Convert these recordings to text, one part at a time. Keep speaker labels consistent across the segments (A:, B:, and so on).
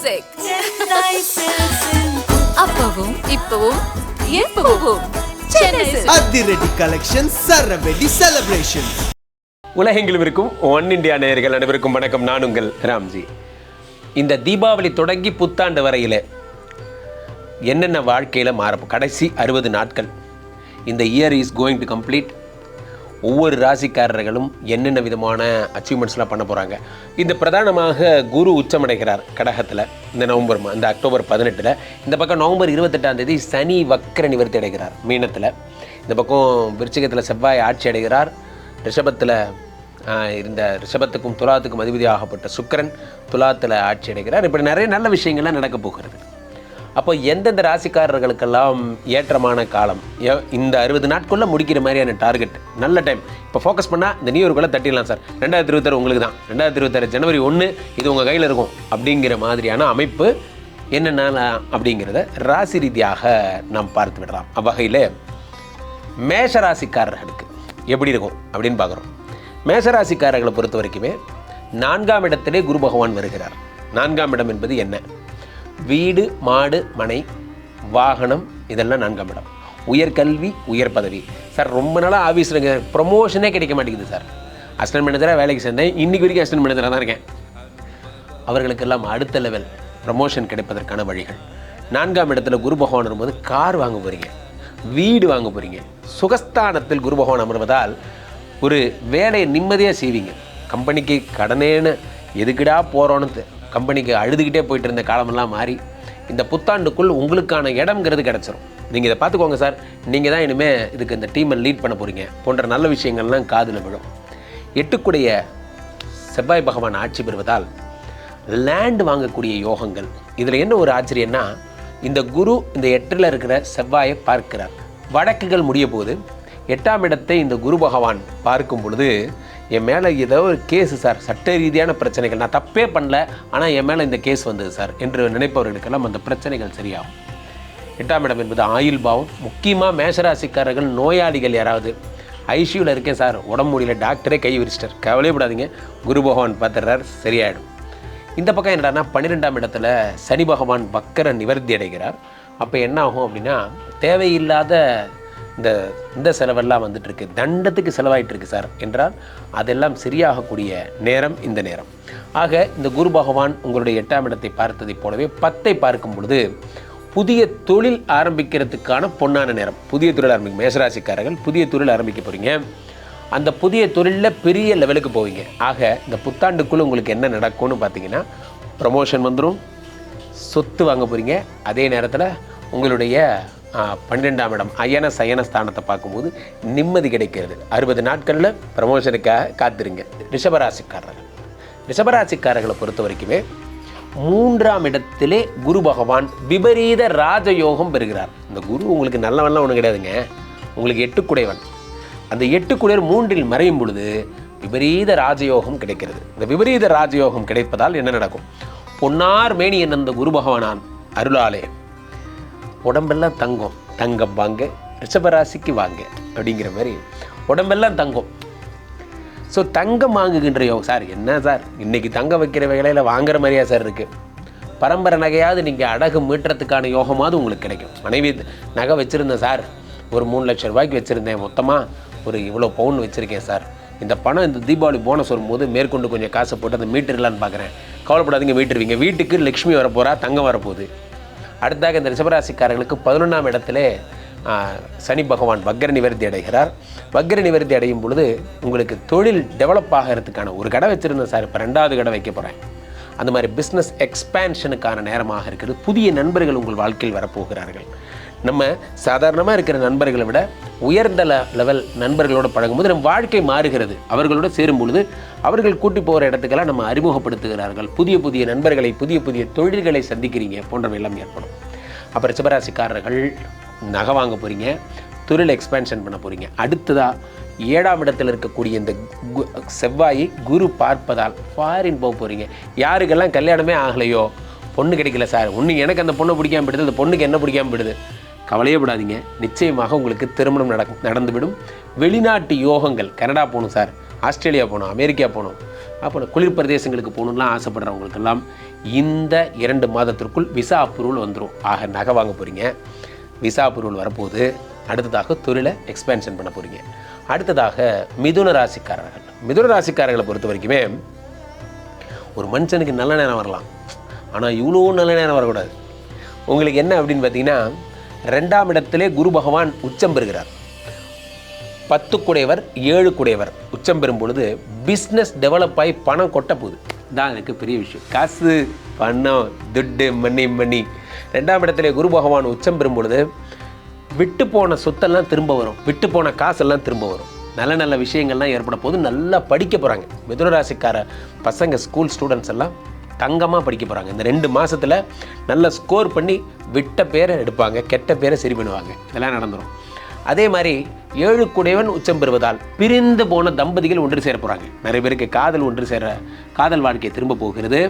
A: Music அப்பவும் இப்பவும் எப்பவும்
B: அதிரடி கலெக்ஷன் சரவெடி செலிப்ரேஷன்.
C: உலகெங்கிலும் இருக்கும் ஒன் இந்தியா நேயர்கள் அனைவருக்கும் வணக்கம். நான் உங்கள் ராம்ஜி. இந்த தீபாவளி தொடங்கி புத்தாண்டு வரையில் என்னென்ன வாழ்க்கையில் மாறப்போம், கடைசி 60 நாட்கள் இந்த year is going to complete. ஒவ்வொரு ராசிக்காரர்களும் என்னென்ன விதமான அச்சீவ்மெண்ட்ஸ்லாம் பண்ண போகிறாங்க. இந்த பிரதானமாக குரு உச்சமடைகிறார் கடகத்தில் இந்த இந்த அக்டோபர் 18. இந்த பக்கம் நவம்பர் 28 சனி வக்கர நிவர்த்தி அடைகிறார் மீனத்தில். இந்த பக்கம் விருச்சிகத்தில் செவ்வாய் ஆட்சி அடைகிறார். ரிஷபத்தில் இந்த ரிஷபத்துக்கும் துலாத்துக்கும் அதிபதியாகப்பட்ட சுக்கிரன் துலாத்தில் ஆட்சி அடைகிறார். இப்படி நிறைய நல்ல விஷயங்கள்லாம் நடக்க போகிறது. அப்போ எந்தெந்த ராசிக்காரர்களுக்கெல்லாம் ஏற்றமான காலம், இந்த 60 நாட்குள்ளே முடிக்கிற மாதிரியான டார்கெட், நல்ல டைம். இப்போ ஃபோக்கஸ் பண்ணால் இந்த நியூ இயர்க்குள்ளே தட்டிடலாம் சார். 2026 உங்களுக்கு தான். 2026 ஜனவரி 1 இது உங்கள் கையில் இருக்கும் அப்படிங்கிற மாதிரியான அமைப்பு என்னென்ன அப்படிங்கிறத ராசி ரீதியாக நாம் பார்த்து விடலாம். அவ்வகையில் மேஷராசிக்காரர்களுக்கு எப்படி இருக்கும் அப்படின்னு பார்க்குறோம். மேஷராசிக்காரர்களை பொறுத்த வரைக்குமே 4ஆம் இடத்திலே குரு பகவான் வருகிறார். 4ஆம் இடம் என்பது என்ன? வீடு, மாடு, மனை, வாகனம், இதெல்லாம் 4ஆம் இடம். உயர்கல்வி, உயர் பதவி. சார் ரொம்ப நாளாக ஆஃபீஸில் ப்ரொமோஷனே கிடைக்க மாட்டேங்குது சார். அசிஸ்டன்ட் மேனேஜராக வேலைக்கு சேர்ந்தேன், இன்றைக்கி வரைக்கும் அசிஸ்டன்ட் மேனேஜராக தான் இருக்கேன். அவர்களுக்கெல்லாம் அடுத்த லெவல் ப்ரமோஷன் கிடைப்பதற்கான வழிகள். 4ஆம் இடத்துல குரு பகவான் வரும்போது கார் வாங்க போகிறீங்க, வீடு வாங்க போகிறீங்க. சுகஸ்தானத்தில் குரு பகவான் அமர்வதால் ஒரு வேலையை நிம்மதியாக செய்வீங்க. கம்பெனிக்கு கடனேன்னு எதுக்கிடா போகிறோன்னு கம்பெனிக்கு அழுதுகிட்டே போயிட்டு இருந்த காலமெல்லாம் மாறி இந்த புத்தாண்டுக்குள் உங்களுக்கான இடம்ங்கிறது கிடச்சிரும். நீங்கள் இதை பார்த்துக்கோங்க சார், நீங்கள் தான் இனிமேல் இதுக்கு இந்த டீமை லீட் பண்ண போகிறீங்க போன்ற நல்ல விஷயங்கள்லாம் காதில் விழும். 8க்குடைய செவ்வாய் பகவான் ஆட்சி பெறுவதால் லேண்டு வாங்கக்கூடிய யோகங்கள். இதில் என்ன ஒரு ஆச்சரியன்னா, இந்த குரு இந்த 8ல் இருக்கிற செவ்வாயை பார்க்கிறார். வழக்குகள் முடிய போது 8ஆம் இடத்தை இந்த குரு பகவான் பார்க்கும் பொழுது, என் மேலே ஏதோ ஒரு கேஸு சார், சட்ட ரீதியான பிரச்சனைகள், நான் தப்பே பண்ணல, ஆனால் என் மேலே இந்த கேஸ் வந்தது சார் என்று நினைப்பவர்களுக்கெல்லாம் அந்த பிரச்சனைகள் சரியாகும். 8ஆம் இடம் என்பது ஆயுள் பாவம். முக்கியமாக மேஷராசிக்காரர்கள் நோயாளிகள் யாராவது ஐசியூவில் இருக்கேன் சார், உடம்பு முடியல, டாக்டரே கை விரிச்சிட்டார், கவலையப்படாதீங்க, குரு பகவான் பார்த்துறார், சரியாயிடும். இந்த பக்கம் என்னடான்னா 12ஆம் இடத்துல சனி பகவான் வக்கர நிவர்த்தி அடைகிறார். அப்போ என்ன ஆகும் அப்படின்னா, தேவையில்லாத இந்த செலவெல்லாம் வந்துட்டுருக்கு, தண்டத்துக்கு செலவாயிட்டிருக்கு சார் என்றால் அதெல்லாம் சரியாகக்கூடிய நேரம் இந்த நேரம். ஆக இந்த குரு பகவான் உங்களுடைய 8ஆம் இடத்தை பார்த்ததை போலவே 10ஐ பார்க்கும் பொழுது புதிய தொழில் ஆரம்பிக்கிறதுக்கான பொன்னான நேரம். புதிய தொழில் ஆரம்பிக்கும் மேஷராசிக்காரர்கள் புதிய தொழில் ஆரம்பிக்க போகிறீங்க. அந்த புதிய தொழிலில் பெரிய லெவலுக்கு போவீங்க. ஆக இந்த புத்தாண்டுக்குள்ளே உங்களுக்கு என்ன நடக்கும்னு பார்த்தீங்கன்னா, ப்ரமோஷன் வந்துடும், சொத்து வாங்க போகிறீங்க. அதே நேரத்தில் உங்களுடைய 12ஆம் இடம் அயன சயன ஸ்தானத்தை பார்க்கும்போது நிம்மதி கிடைக்கிறது. 60 நாட்களில் ப்ரமோஷனுக்காக காத்திருங்க. ரிஷபராசிக்காரர்களை பொறுத்த வரைக்குமே 3ஆம் இடத்திலே குரு பகவான் விபரீத ராஜயோகம் பெறுகிறார். இந்த குரு உங்களுக்கு நல்லவன்லாம் ஒன்றும் கிடையாதுங்க, உங்களுக்கு 8குடையவன். அந்த 8குடையர் 3இல் மறையும் பொழுது விபரீத ராஜயோகம் கிடைக்கிறது. இந்த விபரீத ராஜயோகம் கிடைப்பதால் என்ன நடக்கும்? பொன்னார் மேனி என்ன அந்த குரு பகவானான் அருளாலே உடம்பெல்லாம் தங்கம் வாங்க, ரிஷபராசிக்கு வாங்க அப்படிங்கிற மாதிரி உடம்பெல்லாம் தங்கம். ஸோ தங்கம் வாங்குகின்ற யோகம் சார். என்ன சார் இன்றைக்கி தங்கம் வைக்கிற வேலையில் வாங்குற மாதிரியா சார் இருக்குது? பரம்பரை நகையாவது நீங்கள் அடகு மீட்டுறதுக்கான யோகமாவது உங்களுக்கு கிடைக்கும். மனைவி நகை வச்சுருந்தேன் சார், ஒரு 3 லட்சம் ரூபாய்க்கு வச்சுருந்தேன், மொத்தமாக ஒரு இவ்வளோ பவுன் வச்சுருக்கேன் சார், இந்த பணம் இந்த தீபாவளி போனஸ் வரும்போது மேற்கொண்டு கொஞ்சம் காசை போட்டு அதை மீட்டுடலான்னு பார்க்குறேன். கவலைப்படாதீங்க, மீட்டுருவீங்க. வீட்டுக்கு லக்ஷ்மி வரப்போகிறா, தங்கம் வரப்போகுது. அடுத்தாக இந்த ரிஷபராசிக்காரர்களுக்கு 11ஆம் இடத்துல சனி பகவான் வக்கர நிவர்த்தி அடைகிறார். வக்கர நிவர்த்தி அடையும் பொழுது உங்களுக்கு தொழில் டெவலப் ஆகிறதுக்கான ஒரு கடை வச்சுருந்தேன் சார், இப்போ 2வது கடை வைக்க போகிறேன், அந்த மாதிரி பிஸ்னஸ் எக்ஸ்பேன்ஷனுக்கான நேரமாக இருக்கிறது. புதிய நண்பர்கள் உங்கள் வாழ்க்கையில் வரப்போகிறார்கள். நம்ம சாதாரணமாக இருக்கிற நண்பர்களை விட உயர்ந்த லெவல் நண்பர்களோடு பழகும்போது நம்ம வாழ்க்கை மாறுகிறது. அவர்களோடு சேரும் பொழுது அவர்கள் கூட்டி போகிற இடத்துக்கெல்லாம் நம்ம அறிமுகப்படுத்துகிறார்கள். புதிய புதிய நண்பர்களை, புதிய புதிய தொழில்களை சந்திக்கிறீங்க போன்றவை எல்லாம் ஏற்படும். அப்போ ரிஷபராசிக்காரர்கள் நகை வாங்க போகிறீங்க, தொழில் எக்ஸ்பேன்ஷன் பண்ண போகிறீங்க. அடுத்ததாக 7ஆம் இடத்தில் இருக்கக்கூடிய இந்த செவ்வாயை குரு பார்ப்பதால் ஃபாரின் போக போகிறீங்க. யாருக்கெல்லாம் கல்யாணமே ஆகலையோ, பொண்ணு கிடைக்கல சார், ஒன்று எனக்கு அந்த பொண்ணை பிடிக்காம போயிடுது, அந்த பொண்ணுக்கு என்ன பிடிக்காம போயிடுது, கவலையே படாதீங்க, நிச்சயமாக உங்களுக்கு திருமணம் நடந்துவிடும். வெளிநாட்டு யோகங்கள், கனடா போகணும் சார், ஆஸ்திரேலியா போகணும், அமெரிக்கா போகணும், அப்புறம் குளிர் பிரதேசங்களுக்கு போகணும்லாம் ஆசைப்படுறவங்களுக்கெல்லாம் இந்த 2 மாதத்திற்குள் விசா அப்ரூவல் வந்துடும். ஆக நகை வாங்க போகிறீங்க, விசா அப்ரூவல் வரப்போகுது. அடுத்ததாக தொழிலை எக்ஸ்பேன்ஷன் பண்ண போகிறீங்க. அடுத்ததாக மிதுன ராசிக்காரர்கள். மிதுன ராசிக்காரர்களை பொறுத்த வரைக்குமே ஒரு மனுஷனுக்கு நல்ல நேரம் வரலாம், ஆனால் இவ்வளோ நல்ல நேரம் வரக்கூடாது. உங்களுக்கு என்ன அப்படின்னு பார்த்தீங்கன்னா, 2ஆம் இடத்திலே குரு பகவான் உச்சம் பெறுகிறார். 10 குடையவர் 7 குடையவர் உச்சம் பெறும் பொழுது பிஸ்னஸ் டெவலப் ஆகி பணம் கொட்ட போகுது. தான் எனக்கு பெரிய விஷயம். காசு, பணம், துட்டு, மணி 2ஆம் இடத்திலே குரு பகவான் உச்சம் பெறும் பொழுது விட்டு போன சொத்தெல்லாம் திரும்ப வரும், விட்டு போன காசெல்லாம் திரும்ப வரும். நல்ல நல்ல விஷயங்கள்லாம் ஏற்பட போது நல்லா படிக்க போகிறாங்க. மிதுன ராசிக்கார பசங்க ஸ்கூல் ஸ்டூடெண்ட்ஸ் எல்லாம் தங்கமாக படிக்க போகிறாங்க. இந்த 2 மாதத்தில் நல்ல ஸ்கோர் பண்ணி விட்ட பேரை எடுப்பாங்க, கெட்ட பேரை சரி பண்ணுவாங்க. இதெல்லாம் நடந்துடும். அதே மாதிரி 7 குடையவன் உச்சம் பெறுவதால் பிரிந்து போன தம்பதிகள் ஒன்று சேர போகிறாங்க. நிறைய பேருக்கு காதல் ஒன்று சேர, காதல் வாழ்க்கை திரும்ப போகிறது.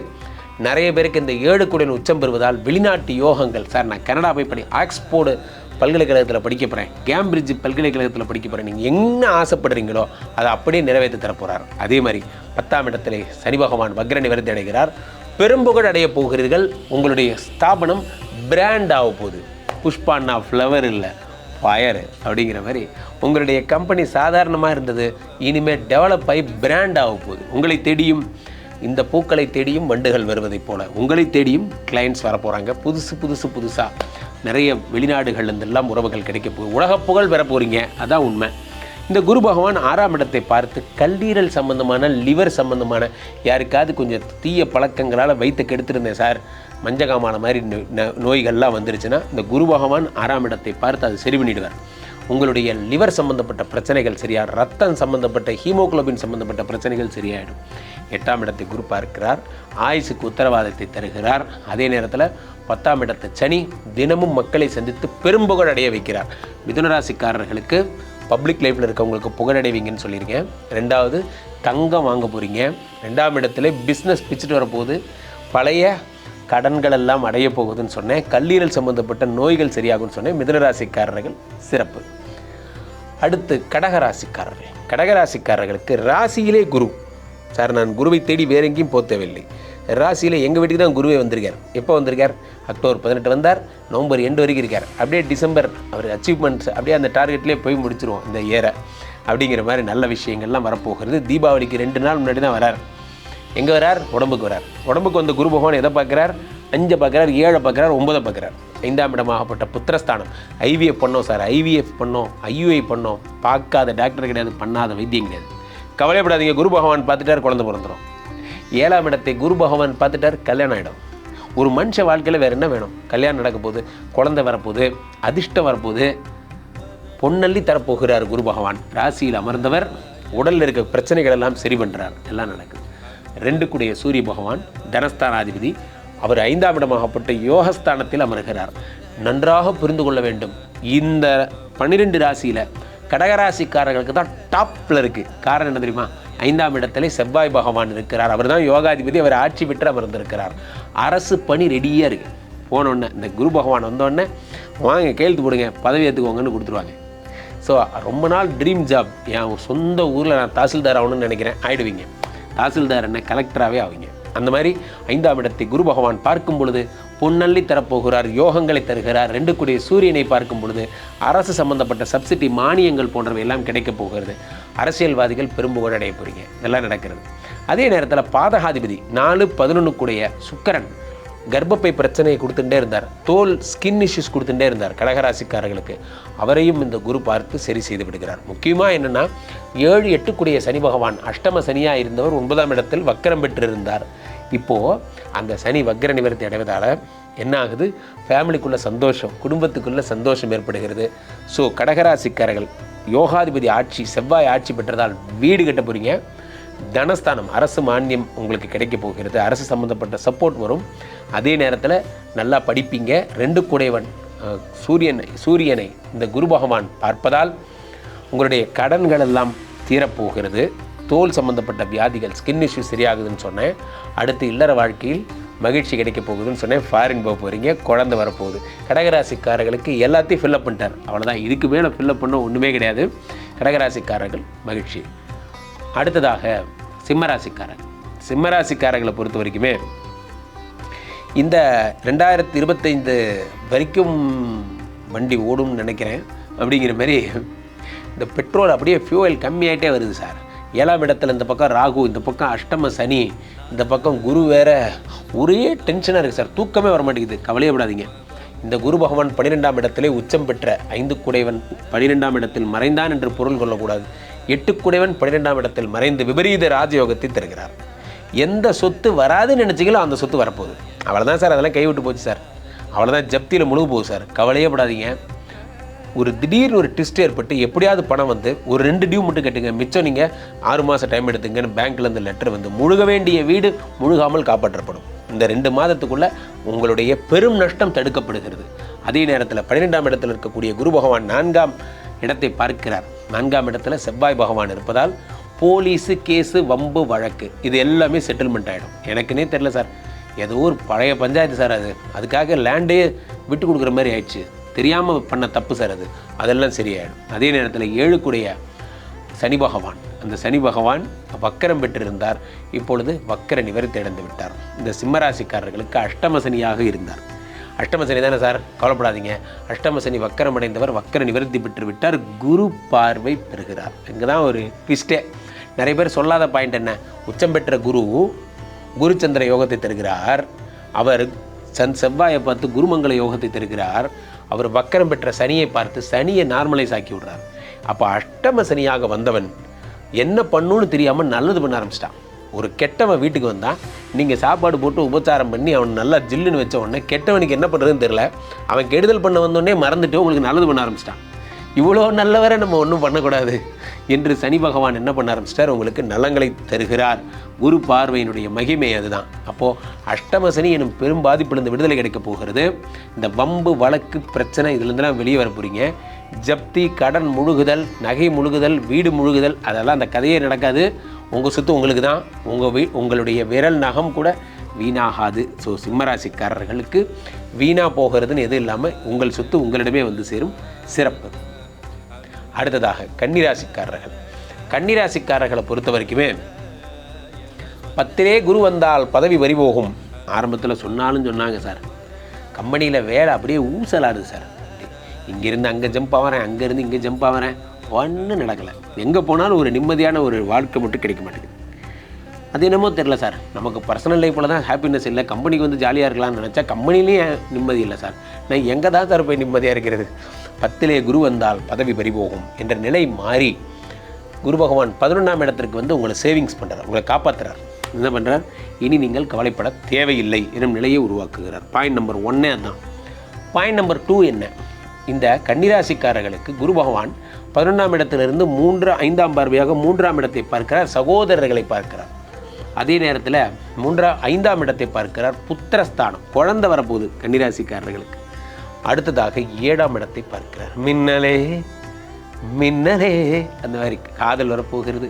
C: நிறைய பேருக்கு இந்த 7 குடையவன் உச்சம் பெறுவதால் வெளிநாட்டு யோகங்கள். சார் நான் கனடா போய் ஆக்ஸ்போர்டு பல்கலைக்கழகத்தில் படிக்க போகிறேன், கேம்பிரிட்ஜ் பல்கலைக்கழகத்தில் படிக்க போகிறேன், நீங்கள் என்ன ஆசைப்படுறீங்களோ அதை அப்படியே நிறைவேற்றி தரப்போகிறார். அதே மாதிரி 10ஆம் இடத்திலே சனி பகவான் வக்ர நிவர்த்தி அடைகிறார். பெரும்புகழ் அடைய போகிறீர்கள். உங்களுடைய ஸ்தாபனம் பிராண்ட் ஆக போகுது. புஷ்பான்னா ஃப்ளவர் இல்லை, ஃபயர் அப்படிங்கிற மாதிரி உங்களுடைய கம்பெனி சாதாரணமாக இருந்தது, இனிமேல் டெவலப் ஆகி பிராண்ட் ஆக போகுது. உங்களை தேடியும் இந்த பூக்களை தேடியும் வண்டுகள் வருவதைப் போல உங்களை தேடியும் கிளைண்ட்ஸ் வர போகிறாங்க. புதுசாக நிறைய வெளிநாடுகள்லேருந்தெல்லாம் உறவுகள் கிடைக்க போகுது. உலக புகழ் பெற போகிறீங்க. அதான் உண்மை. இந்த குரு பகவான் 6ஆம் இடத்தை பார்த்து கல்லீரல் சம்பந்தமான, லிவர் சம்பந்தமான, யாருக்காவது கொஞ்சம் தீய பழக்கங்களால் வைத்து கெடுத்திருந்தேன் சார், மஞ்சகாமான மாதிரி நோய்கள்லாம் வந்துருச்சுன்னா இந்த குரு பகவான் 6ஆம் இடத்தை பார்த்து அது சரி பண்ணிடுவார். உங்களுடைய லிவர் சம்பந்தப்பட்ட பிரச்சனைகள் சரியாயிடும், ரத்தம் சம்பந்தப்பட்ட ஹீமோகுளோபின் சம்பந்தப்பட்ட பிரச்சனைகள் சரியாயிடும். 8ஆம் இடத்தை குரு பார்க்கிறார், ஆயுசுக்கு உத்தரவாதத்தை தருகிறார். அதே நேரத்தில் 10ஆம் இடத்தை சனி தினமும் மக்களை சந்தித்து பெரும்புகழ் அடைய வைக்கிறார். மிதுனராசிக்காரர்களுக்கு பப்ளிக் லைஃப்பில் இருக்கவங்களுக்கு புகழடைவீங்கன்னு சொல்லியிருக்கேன். 2வது தங்கம் வாங்க போகிறீங்க. 2ஆம் இடத்துல பிஸ்னஸ் பிச்சுட்டு வரப்போகுது. பழைய கடன்கள் எல்லாம் அடைய போகுதுன்னு சொன்னேன். கல்லீரல் சம்பந்தப்பட்ட நோய்கள் சரியாகும்னு சொன்னேன். மிதுனராசிக்காரர்கள் சிறப்பு. அடுத்து கடகராசிக்காரர்கள். கடகராசிக்காரர்களுக்கு ராசியிலே குரு. சார் நான் குருவை தேடி வேற எங்கேயும் போக தேவையில்லை, ராசியில் எங்கள் வீட்டுக்கு தான் குருவே வந்திருக்கார். எப்போ வந்திருக்கார்? அக்டோபர் 18 வந்தார், நவம்பர் 2 வரைக்கும் இருக்கார். அப்படியே டிசம்பர் அவர் அச்சீவ்மெண்ட்ஸ் அப்படியே அந்த டார்கெட்லேயே போய் முடிச்சிருவோம் இந்த இயரை அப்படிங்கிற மாதிரி நல்ல விஷயங்கள்லாம் வரப்போகிறது. தீபாவளிக்கு 2 நாள் முன்னாடி தான் வரார். எங்கே வரார்? உடம்புக்கு வரார். உடம்புக்கு வந்த குரு பகவான் எதை பார்க்குறார்? 5 பார்க்குறார், 7 பார்க்குறார், 9 பார்க்குறார். 5ஆம் இடமாகப்பட்ட புத்திரஸ்தானம். ஐவிஎஃப் பண்ணோம் சார், ஐவிஎஃப் பண்ணோம், ஐயுஐ பண்ணோம், பார்க்காத டாக்டர் கிடையாது, பண்ணாத வைத்தியம் கிடையாது. கவலைப்படாதீங்க, குரு பகவான் பார்த்துட்டார், குழந்தை பிறந்துடும். 7ஆம் இடத்தை குரு பகவான் பார்த்துட்டார், கல்யாணம் ஆகிடும். ஒரு மனுஷ வாழ்க்கையில் வேறு என்ன வேணும்? கல்யாணம் நடக்க போகுது, குழந்தை வரப்போகுது, அதிர்ஷ்டம் வரப்போகுது, பொன்னள்ளி தரப்போகிறார் குரு பகவான். ராசியில் அமர்ந்தவர் உடலில் இருக்க பிரச்சனைகள் எல்லாம் சரி பண்ணுறார். எல்லாம் நடக்குது. 2 கூடிய சூரிய பகவான் தனஸ்தானாதிபதி, அவர் 5ஆம் இடமாகப்பட்ட யோகஸ்தானத்தில் அமர்கிறார். நன்றாக புரிந்து கொள்ள வேண்டும், இந்த 12 ராசியில் கடகராசிக்காரர்களுக்கு தான் டாப்பில் இருக்குது. காரணம் என்ன தெரியுமா? 5ஆம் இடத்துல செவ்வாய் பகவான் இருக்கிறார். அவர் தான் யோகாதிபதி, அவர் ஆட்சி பெற்று அமர்ந்திருக்கிறார். அரசு பணி ரெடியாக இருக்குது. போனோடனே இந்த குரு பகவான் வந்தோடனே வாங்க கையெழுத்து போடுங்க, பதவி ஏற்றுக்கோங்கன்னு கொடுத்துருவாங்க. ஸோ ரொம்ப நாள் ட்ரீம் ஜாப், என் சொந்த ஊரில் நான் தாசில்தார் ஆகணும்னு நினைக்கிறேன், ஆகிடுவீங்க. தாசில்தார் என்ன, கலெக்டராகவே ஆவீங்க. அந்த மாதிரி 5ஆம் இடத்தை குரு பகவான் பார்க்கும் பொழுது பொன்னள்ளி தரப்போகிறார், யோகங்களை தருகிறார். 2 கூடிய சூரியனை பார்க்கும் பொழுது அரசு சம்பந்தப்பட்ட சப்சிடி, மானியங்கள் போன்றவை எல்லாம் கிடைக்கப் போகிறது. அரசியல்வாதிகள் பெரும்புகழ் அடைய போகிறீங்க. இதெல்லாம் நடக்கிறது. அதே நேரத்தில் பாதகாதிபதி 4, 11 கூடிய சுக்கிரன் கர்ப்பப்பை பிரச்சனையை கொடுத்துட்டே இருந்தார், தோல் ஸ்கின் இஷ்யூஸ் கொடுத்துட்டே இருந்தார் கடகராசிக்காரர்களுக்கு. அவரையும் இந்த குரு பார்த்து சரி செய்து விடுகிறார். முக்கியமாக என்னென்னா 7, 8 கூடிய சனி பகவான் அஷ்டம சனியாக இருந்தவர் 9ஆம் இடத்தில் வக்கரம் பெற்றிருந்தார். இப்போது அந்த சனி வக்கர நிவர்த்தி அடைவதால் என்ன ஆகுது? ஃபேமிலிக்குள்ளே சந்தோஷம், குடும்பத்துக்குள்ளே சந்தோஷம் ஏற்படுகிறது. ஸோ கடகராசிக்காரர்கள் யோகாதிபதி ஆட்சி, செவ்வாய் ஆட்சி பெற்றதால் வீடு கட்ட போகிறீங்க. தனஸ்தானம், அரசு மானியம் உங்களுக்கு கிடைக்க போகிறது. அரசு சம்மந்தப்பட்ட சப்போர்ட் வரும். அதே நேரத்தில் நல்லா படிப்பீங்க. 2 கூடையவன் சூரியனை இந்த குரு பகவான் பார்ப்பதால் உங்களுடைய கடன்கள் எல்லாம் தீரப்போகிறது. தோல் சம்மந்தப்பட்ட வியாதிகள், ஸ்கின் இஷ்யூ சரியாகுதுன்னு சொன்னேன். அடுத்து இல்லற வாழ்க்கையில் மகிழ்ச்சி கிடைக்க போகுதுன்னு சொன்னேன். ஃபாரின் போக போகிறீங்க, குழந்தை வரப்போகுது. கடகராசிக்காரர்களுக்கு எல்லாத்தையும் ஃபில்லப் பண்ணிட்டார். அவ்வளோதான், இதுக்கு மேலே ஃபில்லப் பண்ண ஒன்றுமே கிடையாது. கடகராசிக்காரர்கள் மகிழ்ச்சி. அடுத்ததாக சிம்மராசிக்காரர்களை பொறுத்த வரைக்குமே இந்த 2025 வரைக்கும் வண்டி ஓடும்னு நினைக்கிறேன். அப்படிங்கிற மாதிரி இந்த பெட்ரோல் அப்படியே ஃபியூவல் கம்மியாகிட்டே வருது சார். 7ஆம் இடத்துல இந்த பக்கம் ராகு, இந்த பக்கம் அஷ்டம சனி, இந்த பக்கம் குரு வேற, ஒரே டென்ஷனாக இருக்குது சார். தூக்கமே வர மாட்டேங்குது. கவலையப்படாதீங்க. இந்த குரு பகவான் 12ஆம் இடத்திலே உச்சம் பெற்ற 5 குடைவன் 12ஆம் இடத்தில் மறைந்தான் என்று பொருள் கொள்ளக்கூடாது. 8 குடைவன் 12ஆம் இடத்தில் மறைந்து விபரீத ராஜயோகத்தை தருகிறார். எந்த சொத்து வராதுன்னு நினச்சிங்களோ அந்த சொத்து வரப்போகுது. அவ்வளோதான் சார். அதெல்லாம் கைவிட்டு போச்சு சார். அவ்வளோதான், ஜப்தியில் முழுகு போகுது சார். கவலையே படாதீங்க. ஒரு திடீர்னு ஒரு ட்விஸ்ட் ஏற்பட்டு எப்படியாவது பணம் வந்து ஒரு 2 டியூ மட்டும் கட்டுங்க, மிச்சம் நீங்கள் 6 மாதம் டைம் எடுத்துங்கன்னு பேங்க்லேருந்து லெட்டர் வந்து முழுக வேண்டிய வீடு முழுகாமல் காப்பாற்றப்படும். இந்த 2 மாதத்துக்குள்ளே உங்களுடைய பெரும் நஷ்டம் தடுக்கப்படுகிறது. அதே நேரத்தில் 12ஆம் இடத்தில் இருக்கக்கூடிய குரு பகவான் 4ஆம் இடத்தை பார்க்கிறார். 4ஆம் இடத்துல செவ்வாய் பகவான் இருப்பதால் போலீஸு, கேஸு, வம்பு, வழக்கு இது எல்லாமே செட்டில்மெண்ட் ஆகிடும். எனக்குன்னே தெரில சார். ஏதோ ஒரு பழைய பஞ்சாயத்து சார். அதுக்காக லேண்டே விட்டு கொடுக்குற மாதிரி ஆயிடுச்சு. தெரியாமல் பண்ண தப்பு சார். அதெல்லாம் சரியாயிடும். அதே நேரத்தில் 7 குடைய சனி பகவான், அந்த சனி பகவான் வக்கரம் பெற்றிருந்தார். இப்பொழுது வக்கர நிவர்த்தி அடைந்து விட்டார். இந்த சிம்மராசிக்காரர்களுக்கு அஷ்டம சனியாக இருந்தார். அஷ்டம சனி தானே சார், கவலைப்படாதீங்க. அஷ்டம சனி வக்கரம் அடைந்தவர் வக்கர நிவர்த்தி பெற்று விட்டார். குரு பார்வை பெறுகிறார். இங்கே தான் ஒரு ட்விஸ்டே. நிறைய பேர் சொல்லாத பாயிண்ட் என்ன, உச்சம் பெற்ற குருச்சந்திர யோகத்தை தருகிறார். அவர் செவ்வாயை பார்த்து குருமங்கள யோகத்தை தருகிறார். அவர் வக்கரம் பெற்ற சனியை பார்த்து சனியை நார்மலைஸ் ஆக்கி விடுறார். அப்போ அஷ்டம சனியாக வந்தவன் என்ன பண்ணுன்னு தெரியாமல் நல்லது பண்ண ஆரம்பிச்சிட்டான். ஒரு கெட்டவன் வீட்டுக்கு வந்தான், நீங்கள் சாப்பாடு போட்டு உபச்சாரம் பண்ணி அவன் நல்லா ஜில்லுன்னு வச்ச உடனே கெட்டவனுக்கு என்ன பண்ணுறதுன்னு தெரில. அவன் கெடுதல் பண்ண வந்தோடனே மறந்துட்டு உங்களுக்கு நல்லது பண்ண ஆரம்பிச்சிட்டான். இவ்வளோ நல்லவரை நம்ம ஒன்றும் பண்ணக்கூடாது என்று சனி பகவான் என்ன பண்ண ஆரம்பிச்சிட்டார், உங்களுக்கு நலங்களை தருகிறார். குரு பார்வையினுடைய மகிமை அதுதான். அப்போது அஷ்டம சனி எனும் பெரும் பாதிப்பிலிருந்து விடுதலை கிடைக்கப் போகிறது. இந்த வம்பு, வழக்கு, பிரச்சனை இதுலேருந்துலாம் வெளியே வர போகிறீங்க. ஜப்தி, கடன் முழுகுதல், நகை முழுகுதல், வீடு முழுகுதல், அதெல்லாம் அந்த கதையே நடக்காது. உங்கள் சொத்து உங்களுக்கு தான். உங்களுடைய விரல் நகம் கூட வீணாகாது. ஸோ சிம்மராசிக்காரர்களுக்கு வீணாக போகிறதுன்னு எதுவும் இல்லாமல் உங்கள் சொத்து உங்களிடமே வந்து சேரும். சிறப்பு. அடுத்ததாக கன்னிராசிக்காரர்களை பொறுத்த வரைக்குமே 10லே குரு வந்தால் பதவி வரிபோகும். ஆரம்பத்தில் சொன்னாங்க சார். கம்பெனியில் வேலை அப்படியே ஊசலாடுது சார். இங்கேருந்து அங்கே ஜம்ப் ஆகிறேன், அங்கேருந்து இங்கே ஜம்ப் ஆகிறேன், ஒன்றும் நடக்கலை. எங்கே போனாலும் ஒரு நிம்மதியான ஒரு வாழ்க்கை மட்டும் கிடைக்க மாட்டேங்குது. அது என்னமோ தெரில சார். நமக்கு பர்சனல் லைஃப்பில் தான் ஹாப்பினஸ் இல்லை. கம்பெனிக்கு வந்து ஜாலியாக இருக்கலாம்னு நினச்சா கம்பெனிலேயே நிம்மதி இல்லை சார். நான் எங்கே தான் சார் போய் நிம்மதியாக இருக்கிறது? 10லே குரு வந்தால் பதவி பறிபோகும் என்ற நிலை மாறி குரு பகவான் 11ஆம் இடத்திற்கு வந்து உங்களை சேவிங்ஸ் பண்ணுறார், உங்களை காப்பாற்றுறார். என்ன பண்ணுறார்? இனி நீங்கள் கவலைப்பட தேவையில்லை எனும் நிலையை உருவாக்குகிறார். பாயிண்ட் நம்பர் 1 அதுதான். பாயிண்ட் நம்பர் 2 என்ன? இந்த கன்னிராசிக்காரர்களுக்கு குரு பகவான் 11ஆம் இடத்திலிருந்து 5ஆம் பார்வையாக 3ஆம் இடத்தை பார்க்கிறார், சகோதரர்களை பார்க்கிறார். அதே நேரத்தில் 5ஆம் இடத்தை பார்க்கிறார், புத்திரஸ்தானம், குழந்தை வரப்போகுது கன்னிராசிக்காரர்களுக்கு. அடுத்ததாக 7ஆம் இடத்தை பார்க்கிறார். மின்னலே அந்த மாதிரி காதல் வரப்போகிறது.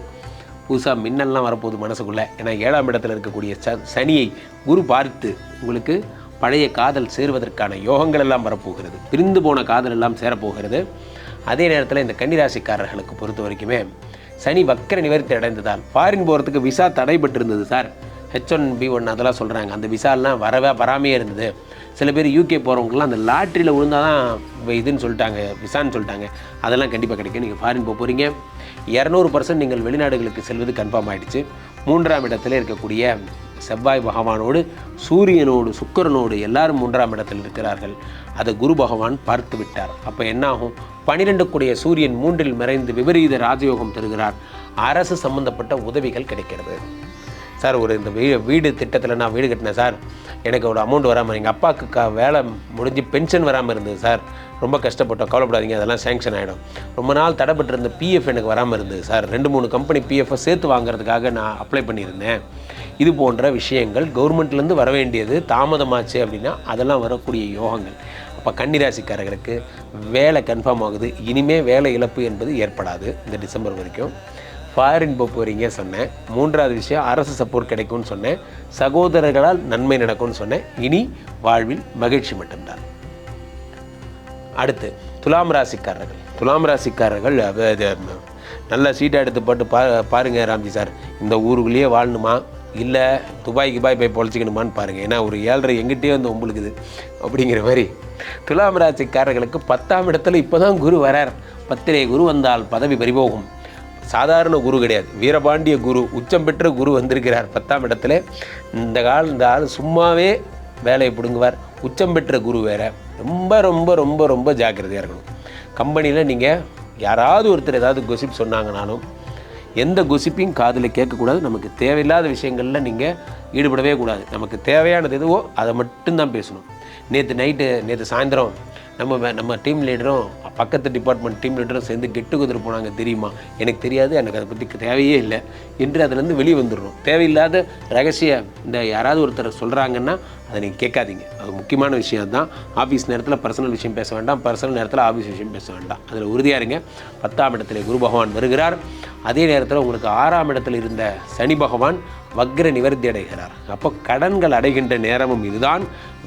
C: புதுசாக மின்னல்லாம் வரப்போகுது மனசுக்குள்ளே. ஏன்னா 7ஆம் இடத்துல இருக்கக்கூடிய சனியை குரு பார்த்து உங்களுக்கு பழைய காதல் சேருவதற்கான யோகங்கள் எல்லாம் வரப்போகிறது. பிரிந்து போன காதல் எல்லாம் சேரப்போகிறது. அதே நேரத்தில் இந்த கன்னிராசிக்காரர்களுக்கு பொறுத்த வரைக்குமே சனி வக்கர நிவர்த்தி அடைந்ததால் ஃபாரின் போகிறதுக்கு விசா தடைபட்டிருந்தது சார். H1B1 அதெல்லாம் சொல்கிறாங்க. அந்த விசாலாம் வராமையே இருந்தது. சில பேர் யூகே போகிறவங்கலாம் அந்த லாட்ரியில் விழுந்தால் தான் இதுன்னு சொல்லிட்டாங்க, விசான்னு சொல்லிட்டாங்க. அதெல்லாம் கண்டிப்பாக கிடைக்கும். நீங்கள் ஃபாரின் போகிறீங்க. 200% நீங்கள் வெளிநாடுகளுக்கு செல்வது கன்ஃபார்ம் ஆகிடுச்சு. 3ஆம் இடத்துல இருக்கக்கூடிய செவ்வாய் பகவானோடு, சூரியனோடு, சுக்கிரனோடு எல்லாரும் 3ஆம் இடத்தில் இருக்கிறார்கள். அதை குரு பகவான் பார்த்து விட்டார். அப்போ என்னாகும்? 12 கூடிய சூரியன் 3இல் மறைந்து விபரீத ராஜயோகம் தருகிறார். அரசு சம்பந்தப்பட்ட உதவிகள் கிடைக்கிறது. சார் இந்த வீடு திட்டத்தில் நான் வீடு கட்டினேன் சார், எனக்கு ஒரு அமௌண்ட் வராமல், எங்கள் அப்பாவுக்கு வேலை முடிஞ்சு பென்ஷன் வராமல் இருந்தது சார், ரொம்ப கஷ்டப்பட்டோம். கவலைப்படாதீங்க, அதெல்லாம் சேங்ஷன் ஆகிடும். ரொம்ப நாள் தடைப்பட்டிருந்த பிஎஃப் எனக்கு வராமல் இருந்தது சார். 2-3 கம்பெனி பிஎஃப்பை சேர்த்து வாங்குறதுக்காக நான் அப்ளை பண்ணியிருந்தேன். இது போன்ற விஷயங்கள் கவர்மெண்ட்லேருந்து வர வேண்டியது தாமதமாச்சு அப்படின்னா அதெல்லாம் வரக்கூடிய யோகங்கள். அப்போ கன்னிராசிக்காரர்களுக்கு வேலை கன்ஃபார்ம் ஆகுது. இனிமேல் வேலை இழப்பு என்பது ஏற்படாது. இந்த டிசம்பர் வரைக்கும் ஃபாரின் போகிறீங்க சொன்னேன். 3வது விஷயம் அரசு சப்போர்ட் கிடைக்கும்னு சொன்னேன். சகோதரர்களால் நன்மை நடக்கும்னு சொன்னேன். இனி வாழ்வில் மகிழ்ச்சி மட்டும்தான். அடுத்து துலாம் ராசிக்காரர்கள் நல்லா சீட்டை எடுத்து போட்டு பாருங்கள் ராம்ஜி சார், இந்த ஊருக்குள்ளேயே வாழணுமா இல்லை துபாய்க்கு போய் பொழைச்சிக்கணுமான்னு பாருங்கள். ஏன்னா ஒரு 7.5 எங்கிட்டே வந்து உங்களுக்குது அப்படிங்கிற மாதிரி. துலாம் ராசிக்காரர்களுக்கு 10ஆம் இடத்துல இப்போ தான் குரு வரார். 10லே குரு வந்தால் பதவி பறிபோகும். சாதாரண குரு கிடையாது, வீரபாண்டிய குரு, உச்சம் பெற்ற குரு வந்திருக்கிறார் 10ஆம் இடத்துல. இந்த ஆள் சும்மாவே வேலையை பிடுங்குவார். உச்சம் பெற்ற குரு வேறு. ரொம்ப ரொம்ப ரொம்ப ரொம்ப ஜாக்கிரதையாக இருக்கணும். கம்பெனியில் நீங்கள் யாராவது ஒருத்தர் ஏதாவது கொசிப் சொன்னாங்கனாலும் எந்த கொசிப்பையும் காதில் கேட்கக்கூடாது. நமக்கு தேவையில்லாத விஷயங்களில் நீங்கள் ஈடுபடவே கூடாது. நமக்கு தேவையானது எதுவோ அதை மட்டும்தான் பேசணும். நேற்று சாயந்தரம் நம்ம டீம் லீடரும் பக்கத்து டிபார்ட்மெண்ட் டீம் லீடரும் சேர்ந்து கெட்டுக்குதிர் போனாங்க தெரியுமா? எனக்கு தெரியாது, எனக்கு அதை பற்றி தேவையே இல்லை என்று அதிலேருந்து வெளியே வந்துடணும். தேவையில்லாத ரகசிய இந்த யாராவது ஒருத்தர் சொல்கிறாங்கன்னா அதை நீங்கள் கேட்காதீங்க. அது முக்கியமான விஷயம் தான். ஆஃபீஸ் நேரத்தில் பர்சனல் விஷயம் பேச வேண்டாம், பர்சனல் நேரத்தில் ஆஃபீஸ் விஷயம் பேச வேண்டாம். அதில் உறுதியாக இருங்க. 10ஆம் இடத்துல குரு பகவான் வருகிறார். அதே நேரத்தில் உங்களுக்கு 6ஆம் இடத்தில் இருந்த சனி பகவான் வக்ர நிவர்த்தி அடைகிறார். அப்போ கடன்கள் அடைகின்ற நேரமும் இதுதான்,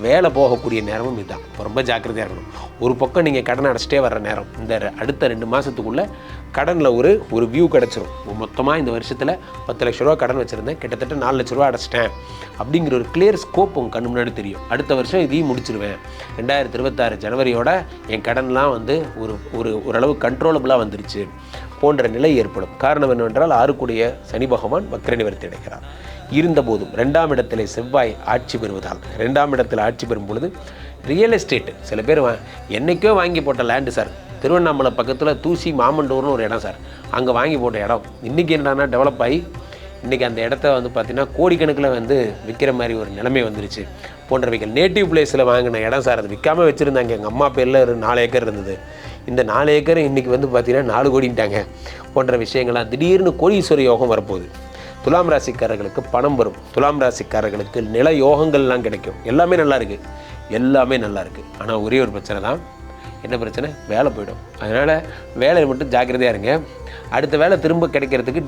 C: வேலை போகக்கூடிய நேரமும் இதுதான். ரொம்ப ஜாக்கிரதையாக இருக்கணும். ஒரு பக்கம் நீங்கள் கடன் அடைச்சிட்டே வர்ற நேரம், இந்த அடுத்த 2 மாதத்துக்குள்ளே கடனில் ஒரு வியூ கிடச்சிரும். மொத்தமாக இந்த வருஷத்தில் 10 லட்ச ரூபா கடன் வச்சுருந்தேன், கிட்டத்தட்ட 4 லட்ச ரூபா அடைச்சிட்டேன் அப்படிங்கிற ஒரு கிளியர் ஸ்கோப் உங்கள் கண்ணு முன்னாடி தெரியும். அடுத்த வருஷம் இதையும் முடிச்சிருவேன், 2026 ஜனவரியோட என் கடன்லாம் வந்து ஓரளவு கண்ட்ரோலபிளாக வந்துருச்சு போன்ற நிலை ஏற்படும். காரணம் என்னவென்றால் 6 சனி பகவான் வக்ர நிவர்த்தி அடைகிறார். இருந்தபோதும் 2ஆம் இடத்திலே செவ்வாய் ஆட்சி பெறுவதால், 2ஆம் இடத்தில் ஆட்சி பெறும் பொழுது ரியல் எஸ்டேட்டு சில பேர் என்றைக்கோ வாங்கி போட்ட லேண்டு சார், திருவண்ணாமலை பக்கத்தில் தூசி மாமண்டூர்னு ஒரு இடம் சார், அங்கே வாங்கி போட்ட இடம் இன்றைக்கி என்னன்னா டெவலப் ஆகி இன்றைக்கி அந்த இடத்த வந்து பார்த்திங்கன்னா கோடிக்கணக்கில் வந்து விற்கிற மாதிரி ஒரு நிலைமை வந்துருச்சு போன்றவைகள். நேட்டிவ் பிளேஸில் வாங்கின இடம் சார், அது விற்காமல் வச்சுருந்தாங்க. எங்கள் அம்மா பேரில் 4 ஏக்கர் இருந்தது. இந்த 4 ஏக்கர் இன்றைக்கி வந்து பார்த்திங்கன்னா 4 கோடிட்டாங்க போன்ற விஷயங்கள்லாம். திடீர்னு கோடீஸ்வர யோகம் வரப்போகுது. துலாம் ராசிக்காரர்களுக்கு பணம் வரும். துலாம் ராசிக்காரர்களுக்கு நில யோகங்கள்லாம் கிடைக்கும். எல்லாமே நல்லா இருக்குது. ஆனால் ஒரே ஒரு பிரச்சனை தான். என்ன பிரச்சனை? வேலை போயிடும். அதனால் வேலையை மட்டும் ஜாக்கிரதையாக இருங்க. அடுத்த வேலை திரும்ப கிடைக்கிறதுக்கு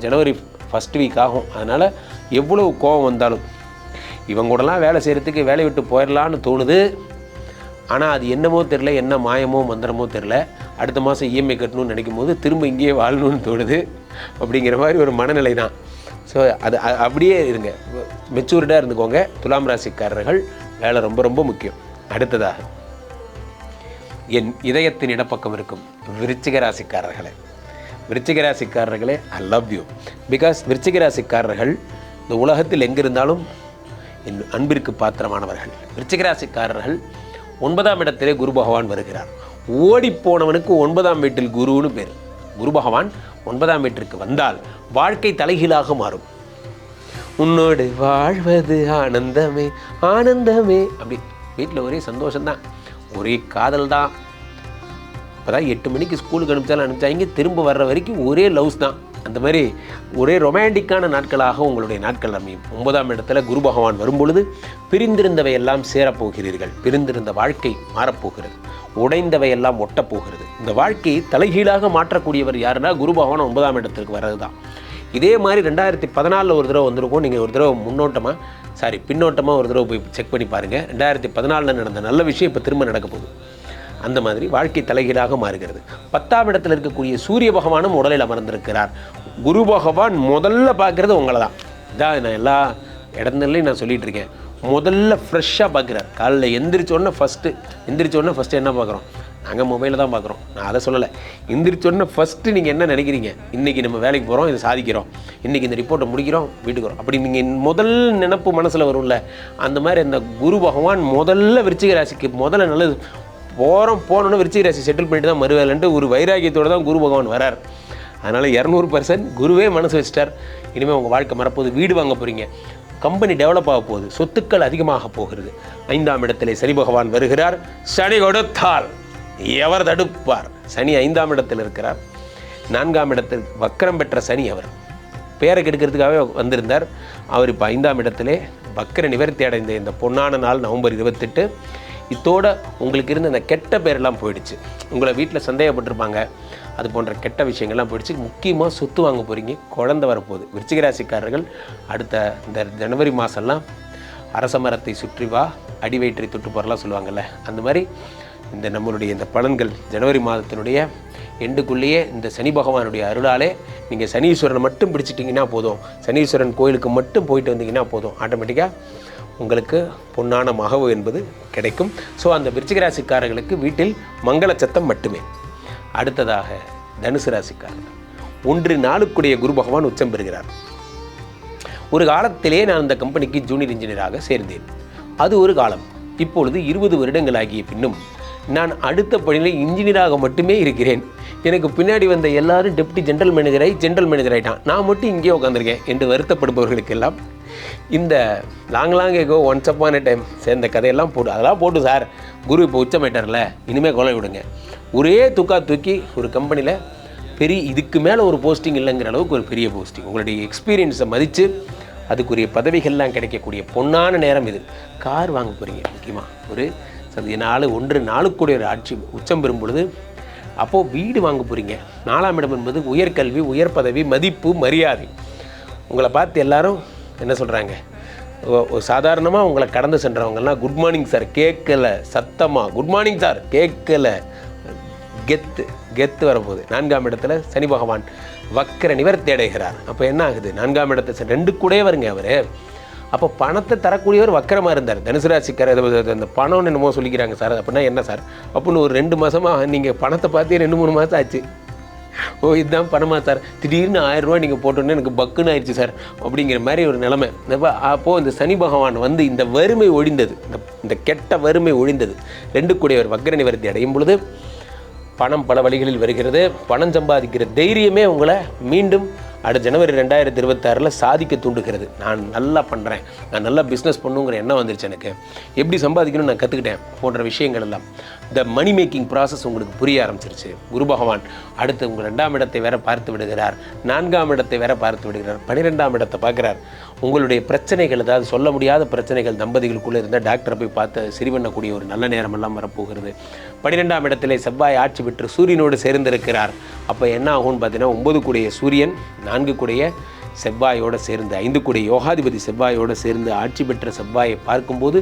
C: ஜனவரி 1st வீக் ஆகும். அதனால் எவ்வளவு கோபம் வந்தாலும் இவங்க கூடலாம் வேலை செய்கிறதுக்கு வேலையை விட்டு போயிடலான்னு தோணுது. ஆனால் அது என்னமோ தெரில, என்ன மாயமோ மந்திரமோ தெரில, அடுத்த மாதம் இஎம்ஐ கட்டணும்னு நினைக்கும் போது திரும்ப இங்கேயே வாழணும்னு தோணுது அப்படிங்கிற மாதிரி ஒரு மனநிலை தான். ஸோ அது அப்படியே இருங்க, மெச்சூர்டாக இருந்துக்கோங்க. துலாம் ராசிக்காரர்கள் வேலை ரொம்ப ரொம்ப முக்கியம். அடுத்ததாக என் இதயத்தின் இடப்பக்கம் இருக்கும் விருச்சிக ராசிக்காரர்களே, ஐ லவ் யூ. பிகாஸ் விருச்சிக ராசிக்காரர்கள் இந்த உலகத்தில் எங்கிருந்தாலும் என் அன்பிற்கு பாத்திரமானவர்கள். விருச்சிக ராசிக்காரர்கள் 9ஆம் இடத்திலே குரு பகவான் வருகிறார். ஓடிப்போனவனுக்கு 9ஆம் வீட்டில் குருன்னு பேர். குரு பகவான் 9ஆம் வீட்டிற்கு வந்தால் வாழ்க்கை தலைகீழாக மாறும். உன்னோடு வாழ்வது ஆனந்தமே அப்படி வீட்டில் ஒரே சந்தோஷம்தான், ஒரே காதல் தான். இப்போ தான் 8 மணிக்கு ஸ்கூலுக்கு அனுப்பிச்சாங்க, திரும்ப வர்ற வரைக்கும் ஒரே லவ்ஸ் தான். அந்த மாதிரி ஒரே ரொமான்டிக்கான நாட்களாக உங்களுடைய நாட்கள் அமையும். 9ஆம் இடத்துல குரு பகவான் வரும்பொழுது பிரிந்திருந்தவை எல்லாம் சேரப்போகிறீர்கள். பிரிந்திருந்த வாழ்க்கை மாறப்போகிறது. உடைந்தவை எல்லாம் ஒட்டப்போகிறது. இந்த வாழ்க்கையை தலைகீழாக மாற்றக்கூடியவர் யாருன்னா குரு பகவான் 9ஆம் இடத்திற்கு வர்றது தான். இதே மாதிரி 2014 ஒரு தடவை வந்திருக்கும். நீங்கள் ஒரு தடவை பின்னோட்டமாக ஒரு தடவை போய் செக் பண்ணி பாருங்கள். 2014 நடந்த நல்ல விஷயம் இப்போ திரும்ப நடக்க போகுது. அந்த மாதிரி வாழ்க்கை தலைகீழாக மாறுகிறது. 10ஆம் இடத்தில் இருக்கக்கூடிய சூரிய பகவானும் உடலில் அமர்ந்திருக்கிறார். குரு பகவான் முதல்ல பார்க்குறது உங்களை தான். இதான் நான் எல்லா இடத்துலையும் நான் சொல்லிகிட்டு இருக்கேன். முதல்ல ஃப்ரெஷ்ஷாக பார்க்குறார். காலையில் எந்திரிச்சோடனே ஃபஸ்ட்டு என்ன பார்க்குறோம்? நாங்கள் மொபைலில் தான் பார்க்குறோம். நான் அதை சொல்லலை. எந்திரிச்சோடனே ஃபஸ்ட்டு நீங்கள் என்ன நினைக்கிறீங்க? இன்றைக்கி நம்ம வேலைக்கு போகிறோம், இதை சாதிக்கிறோம், இன்றைக்கி இந்த ரிப்போர்ட்டை முடிக்கிறோம், வீட்டுக்கு வரோம், அப்படி நீங்கள் முதல் நினப்பு மனசில் வரும்ல. அந்த மாதிரி அந்த குரு பகவான் முதல்ல விருச்சிக ராசிக்கு முதல்ல நல்லது போனோன்னு விருச்சிக ராசி செட்டில் பண்ணிட்டு தான் மறுவேலன்ட்டு ஒரு வைராகியத்தோடு தான் குரு பகவான் வரார். அதனால் 200% குருவே மனசு வச்சிட்டார். இனிமேல் உங்கள் வாழ்க்கை மறப்போது. வீடு வாங்க போகிறீங்க, கம்பெனி டெவலப் ஆக போகுது, சொத்துக்கள் அதிகமாக போகிறது. 5ஆம் இடத்திலே சனி பகவான் வருகிறார். சனி கொடுத்தால் எவர் தடுப்பார்? சனி 5ஆம் இடத்தில் இருக்கிறார். 4ஆம் இடத்தில் வக்கரம் பெற்ற சனி, அவர் பேரை கெடுக்கிறதுக்காகவே வந்திருந்தார். அவர் இப்போ 5ஆம் இடத்திலே வக்கர நிவர்த்தி அடைந்த இந்த பொன்னான நாள் நவம்பர் 28. இதோட உங்களுக்கு இருந்த அந்த கெட்ட பேரெல்லாம் போயிடுச்சு. உங்களை வீட்டில் சந்தேகப்பட்டிருப்பாங்க, அது போன்ற கெட்ட விஷயங்கள்லாம் போயிடுச்சு. முக்கியமாக சொத்து வாங்க போகிறீங்க, குழந்தை வரப்போகுது. விருச்சிக ராசிக்காரர்கள் அடுத்த இந்த ஜனவரி மாதம்லாம் அரச மரத்தை சுற்றி வா, அடி வயிற்றை தொட்டு போகிறலாம் சொல்லுவாங்கள்ல, அந்த மாதிரி இந்த நம்மளுடைய இந்த பலன்கள் ஜனவரி மாதத்தினுடைய எண்டுக்குள்ளேயே இந்த சனி பகவானுடைய அருளாலே நீங்கள் சனீஸ்வரனை மட்டும் பிடிச்சிட்டிங்கன்னா போதும், சனீஸ்வரன் கோயிலுக்கு மட்டும் போயிட்டு வந்தீங்கன்னா போதும், ஆட்டோமேட்டிக்காக உங்களுக்கு பொன்னான மகவு என்பது கிடைக்கும். ஸோ அந்த விருச்சிக ராசிக்காரர்களுக்கு வீட்டில் மங்கள சத்தம் மட்டுமே. அடுத்ததாக தனுசு ராசிக்காரர்கள் 1 நாளுக்குடைய குரு பகவான் உச்சம் பெறுகிறார். ஒரு காலத்திலே நான் அந்த கம்பெனிக்கு ஜூனியர் இன்ஜினியராக சேர்ந்தேன். அது ஒரு காலம். இப்பொழுது 20 வருடங்கள் ஆகிய பின்னும் நான் அடுத்த பணியில் இன்ஜினியராக மட்டுமே இருக்கிறேன். எனக்கு பின்னாடி வந்த எல்லாரும் டெப்டி ஜென்ரல் மேனேஜர் ஆகிட்டான், நான் மட்டும் இங்கேயே உட்காந்துருக்கேன் என்று வருத்தப்படுபவர்களுக்கெல்லாம் இந்த லாங் ஏகோ ஒன்ஸ் அப்பான் எ டைம் சேர்ந்த கதையெல்லாம் போட்டு அதெல்லாம் போட்டு சார் குரு இப்போ உச்சமேட்டரில் இனிமேல் கொலை விடுங்க. ஒரே தூக்கி ஒரு கம்பெனியில் பெரிய இதுக்கு மேலே ஒரு போஸ்டிங் இல்லைங்கிற அளவுக்கு ஒரு பெரிய போஸ்டிங், உங்களுடைய எக்ஸ்பீரியன்ஸை மதித்து அதுக்குரிய பதவிகள்லாம் கிடைக்கக்கூடிய பொன்னான நேரம் இது. கார் வாங்க போகிறீங்க, முக்கியமாக ஒரு 1 நாளுக்குடைய ஒரு ஆட்சி உச்சம் பெறும் பொழுது அப்போது வீடு வாங்க போகிறீங்க. 4ஆம் இடம் என்பது உயர்கல்வி, உயர் பதவி, மதிப்பு, மரியாதை. உங்களை பார்த்து எல்லாரும் என்ன சொல்கிறாங்க, சாதாரணமாக உங்களை கடந்து சென்றவங்கெல்லாம் குட் மார்னிங் சார் கேட்கல, சத்தமாக குட் மார்னிங் சார் கேட்கல, கெத்து வரப்போகுது. 4ஆம் இடத்துல சனி பகவான் வக்கர நிவர்த்தி அடைகிறார். அப்போ என்ன ஆகுது, 4ஆம் இடத்தை 2 கூட வருங்க அவர். அப்போ பணத்தை தரக்கூடியவர் வக்கரமாக இருந்தார். தனுசு ராசிக்காரர் அந்த பணம்னு என்னமோ சொல்லிக்கிறாங்க சார், அப்படின்னா என்ன சார் அப்படின்னு ஒரு 2 மாதமாக நீங்கள் பணத்தை பார்த்தே 2-3 மாதம் ஆச்சு. ஓ இதுதான் பணமா சார், திடீர்னு 1000 ரூபா நீங்கள் போட்டோன்னே எனக்கு பக்குன்னு ஆயிடுச்சு சார் அப்படிங்கிற மாதிரி ஒரு நிலைமை. அப்போது இந்த சனி பகவான் வந்து இந்த வறுமை ஒழிந்தது, இந்த கெட்ட வறுமை ஒழிந்தது. 2 கூடியவர் வக்கர நிவர்த்தி அடையும் பொழுது பணம் பல வழிகளில் வருகிறது. பணம் சம்பாதிக்கிற தைரியமே உங்களை மீண்டும் அடுத்த ஜனவரி 2026 சாதிக்க தூண்டுகிறது. நான் நல்லா பண்ணுறேன், நான் நல்லா பிஸ்னஸ் பண்ணுங்கிற எண்ணம் வந்துருச்சு, எனக்கு எப்படி சம்பாதிக்கணும்னு நான் கற்றுக்கிட்டேன் போன்ற விஷயங்கள் எல்லாம் இந்த மணி மேக்கிங் ப்ராசஸ் உங்களுக்கு புரிய ஆரம்பிச்சிருச்சு. குரு பகவான் அடுத்து உங்கள் 2ஆம் இடத்தை வேற பார்த்து விடுகிறார், 4ஆம் இடத்தை வேற பார்த்து விடுகிறார், 12ஆம் இடத்தை பார்க்குறார். உங்களுடைய பிரச்சனைகள், அதாவது சொல்ல முடியாத பிரச்சனைகள் தம்பதிகளுக்குள்ளே இருந்தால் டாக்டரை போய் பார்த்து சரி பண்ணக்கூடிய ஒரு நல்ல நேரமெல்லாம் வரப்போகிறது. 12ஆம் இடத்திலே செவ்வாய் ஆட்சி பெற்று சூரியனோடு சேர்ந்திருக்கிறார். அப்போ என்ன ஆகும்னு பார்த்தீங்கன்னா 9 கூடிய சூரியன், 4 கூடிய செவ்வாயோடு சேர்ந்து, 5 கூடிய யோகாதிபதி செவ்வாயோடு சேர்ந்து ஆட்சி பெற்ற செவ்வாயை பார்க்கும்போது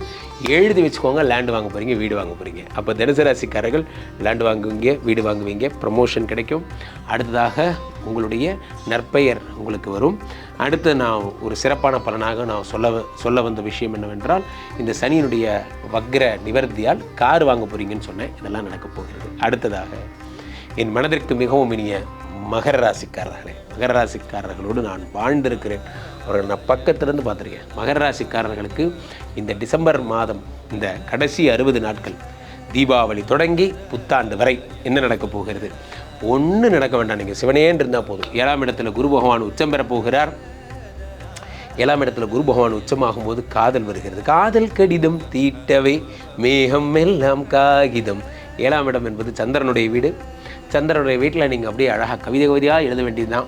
C: எழுதி வச்சுக்கோங்க, லேண்டு வாங்க போகிறீங்க, வீடு வாங்க போகிறீங்க. அப்போ தனுசு ராசிக்காரர்கள் லேண்டு வாங்குவீங்க, வீடு வாங்குவீங்க, ப்ரமோஷன் கிடைக்கும். அடுத்ததாக உங்களுடைய நற்பெயர் உங்களுக்கு வரும். அடுத்து நான் ஒரு சிறப்பான பலனாக நான் சொல்ல வந்த விஷயம் என்னவென்றால், இந்த சனியினுடைய வக்ர நிவர்த்தியால் கார் வாங்க போகிறீங்கன்னு சொன்னேன், இதெல்லாம் நடக்கப் போகிறது. அடுத்ததாக என் மனதிற்கு மிகவும் இனிய மகர ராசிக்காரர்களே, மகர ராசிக்காரர்களோடு நான் வாழ்ந்திருக்கிறேன், அவர்கள் நான் பக்கத்திலிருந்து பார்த்துருக்கேன். மகர ராசிக்காரர்களுக்கு இந்த டிசம்பர் மாதம் இந்த கடைசி 60 நாட்கள் தீபாவளி தொடங்கி புத்தாண்டு வரை என்ன நடக்கப் போகிறது? ஒன்றும் நடக்க வேண்டாம், நீங்கள் சிவனேன்னு இருந்தால் போதும். 7ஆம் இடத்துல குரு பகவான் உச்சம் பெற போகிறார். 7ஆம் இடத்துல குரு பகவான் உச்சமாகும் போது காதல் வருகிறது. காதல் கடிதம் தீட்டவே மேகம் எல்லாம் காகிதம். 7ஆம் இடம் என்பது சந்திரனுடைய வீடு. சந்திரனுடைய வீட்டில் நீங்கள் அப்படியே அழகாக கவிதையாக எழுத வேண்டியது தான்.